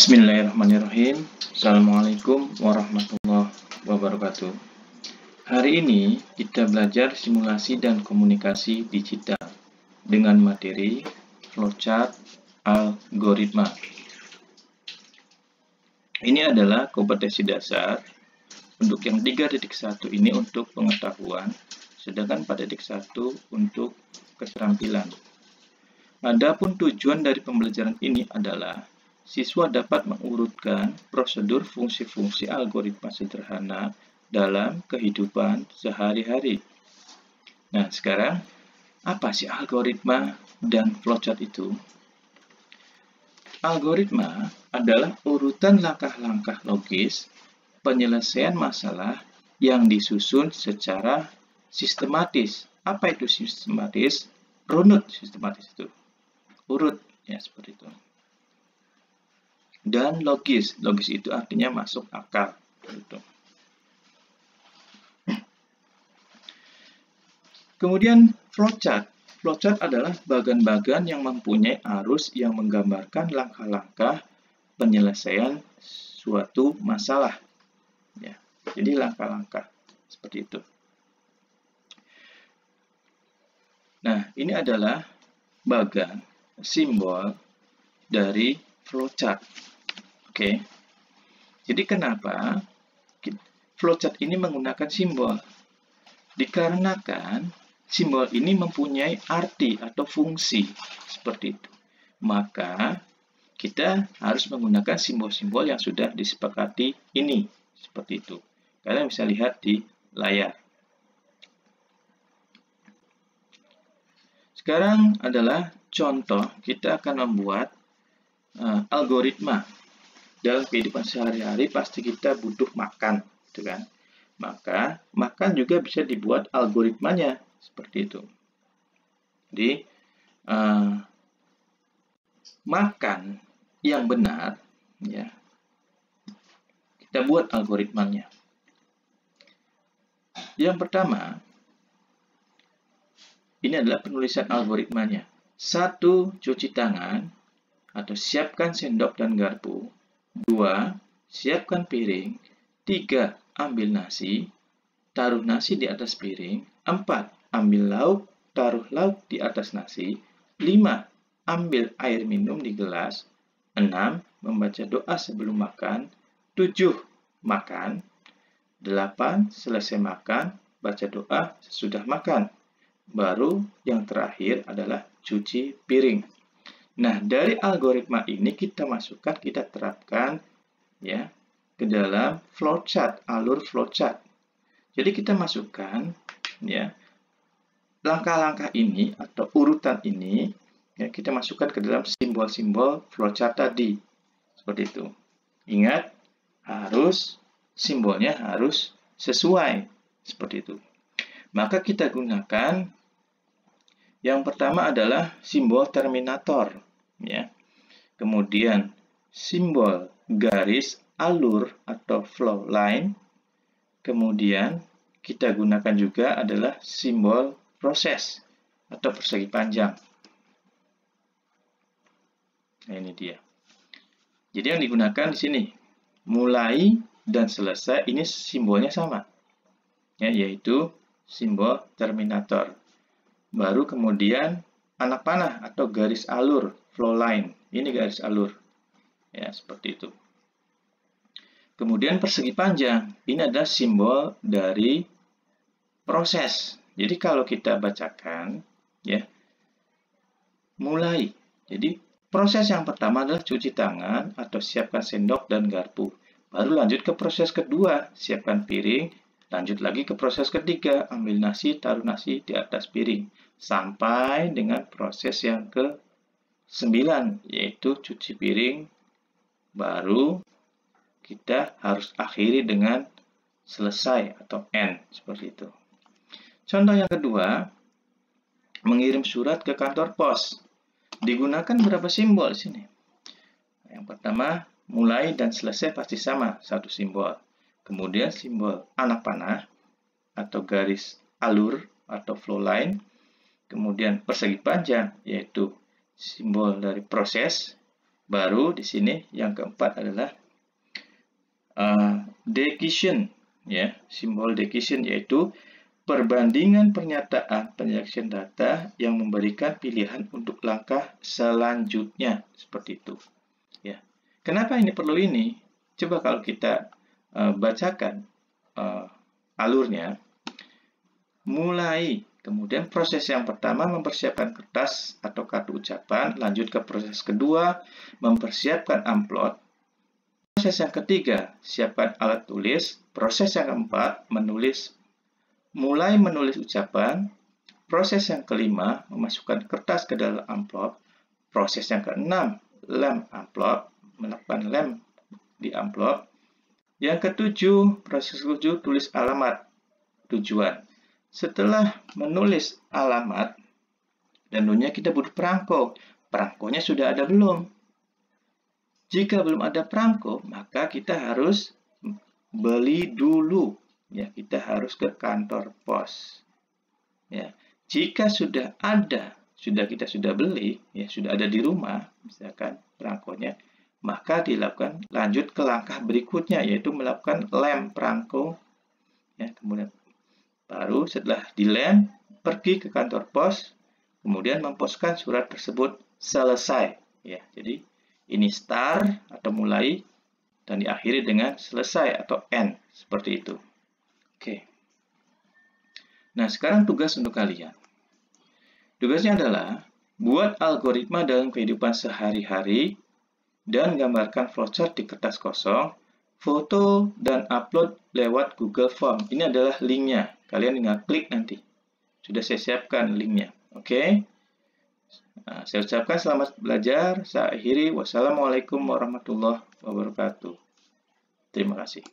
Bismillahirrahmanirrahim. Assalamualaikum warahmatullahi wabarakatuh. Hari ini kita belajar simulasi dan komunikasi digital dengan materi flowchart algoritma. Ini adalah kompetensi dasar untuk yang 3.1 ini untuk pengetahuan, sedangkan pada detik 1 untuk keterampilan. Adapun tujuan dari pembelajaran ini adalah siswa dapat mengurutkan prosedur fungsi-fungsi algoritma sederhana dalam kehidupan sehari-hari. Nah, sekarang apa sih algoritma dan flowchart itu? Algoritma adalah urutan langkah-langkah logis penyelesaian masalah yang disusun secara sistematis. Apa itu sistematis? Runut sistematis itu. Urut, ya seperti itu. Dan logis itu artinya masuk akal gitu. Kemudian flowchart adalah bagan-bagan yang mempunyai arus yang menggambarkan langkah-langkah penyelesaian suatu masalah ya. Jadi langkah-langkah seperti itu. Nah, ini adalah bagan simbol dari flowchart. Oke, jadi kenapa flowchart ini menggunakan simbol? Dikarenakan simbol ini mempunyai arti atau fungsi seperti itu. Maka kita harus menggunakan simbol-simbol yang sudah disepakati ini seperti itu. Kalian bisa lihat di layar. Sekarang adalah contoh kita akan membuat algoritma. Dalam kehidupan sehari-hari pasti kita butuh makan, gitu kan? Maka makan juga bisa dibuat algoritmanya seperti itu. Jadi makan yang benar, ya, kita buat algoritmanya. Yang pertama, ini adalah penulisan algoritmanya. 1. Cuci tangan atau siapkan sendok dan garpu. 2. Siapkan piring. 3. Ambil nasi. Taruh nasi di atas piring. 4. Ambil lauk. Taruh lauk di atas nasi. 5. Ambil air minum di gelas. 6. Membaca doa sebelum makan. 7. Makan. 8. Selesai makan. Baca doa sesudah makan. Baru yang terakhir adalah cuci piring. Nah, dari algoritma ini kita masukkan, kita terapkan ya ke dalam flowchart, alur flowchart. Jadi kita masukkan ya langkah-langkah ini atau urutan ini ya kita masukkan ke dalam simbol-simbol flowchart tadi. Seperti itu. Ingat, simbolnya harus sesuai seperti itu. Maka kita gunakan yang pertama adalah simbol terminator ya. Kemudian simbol garis alur atau flow line. Kemudian kita gunakan juga adalah simbol proses atau persegi panjang. Nah, ini dia. Jadi yang digunakan di sini mulai dan selesai ini simbolnya sama. Ya, yaitu simbol terminator. Baru kemudian anak panah atau garis alur, flow line. Ini garis alur. Ya, seperti itu. Kemudian persegi panjang. Ini adalah simbol dari proses. Jadi kalau kita bacakan, ya, mulai. Jadi proses yang pertama adalah cuci tangan atau siapkan sendok dan garpu. Baru lanjut ke proses kedua, siapkan piring. Lanjut lagi ke proses ketiga, ambil nasi, taruh nasi di atas piring. Sampai dengan proses yang ke-9, yaitu cuci piring. Baru kita harus akhiri dengan selesai atau end, seperti itu. Contoh yang kedua, mengirim surat ke kantor pos. Digunakan berapa simbol di sini? Yang pertama, mulai dan selesai pasti sama, satu simbol. Kemudian simbol anak panah atau garis alur atau flow line. Kemudian persegi panjang yaitu simbol dari proses. Baru di sini yang keempat adalah decision, ya, simbol decision yaitu perbandingan pernyataan penyajian data yang memberikan pilihan untuk langkah selanjutnya, seperti itu. Ya, kenapa ini perlu ini? Coba kalau kita bacakan alurnya, mulai. Kemudian proses yang pertama mempersiapkan kertas atau kartu ucapan, lanjut ke proses kedua mempersiapkan amplop. Proses yang ketiga, siapkan alat tulis. Proses yang keempat, mulai menulis ucapan. Proses yang kelima, memasukkan kertas ke dalam amplop. Proses yang keenam, lem amplop, melakukan lem di amplop. Yang ketujuh, proses ketujuh, tulis alamat tujuan. Setelah menulis alamat, tentunya kita butuh perangko. Perangkonya sudah ada belum? Jika belum ada perangko, maka kita harus beli dulu. Ya, kita harus ke kantor pos. Ya, jika sudah ada, kita sudah beli, ya sudah ada di rumah, misalkan perangkonya, maka dilakukan lanjut ke langkah berikutnya, yaitu melakukan lem perangko. Ya, kemudian baru setelah dilem, pergi ke kantor pos, kemudian memposkan surat tersebut selesai. Ya, jadi ini start atau mulai dan diakhiri dengan selesai atau end, seperti itu. Oke. Nah, sekarang tugas untuk kalian. Tugasnya adalah buat algoritma dalam kehidupan sehari-hari dan gambarkan flowchart di kertas kosong, foto dan upload lewat Google Form. Ini adalah linknya. Kalian tinggal klik nanti. Sudah saya siapkan linknya. Oke. Nah, saya ucapkan selamat belajar. Saya akhiri. Wassalamualaikum warahmatullahi wabarakatuh. Terima kasih.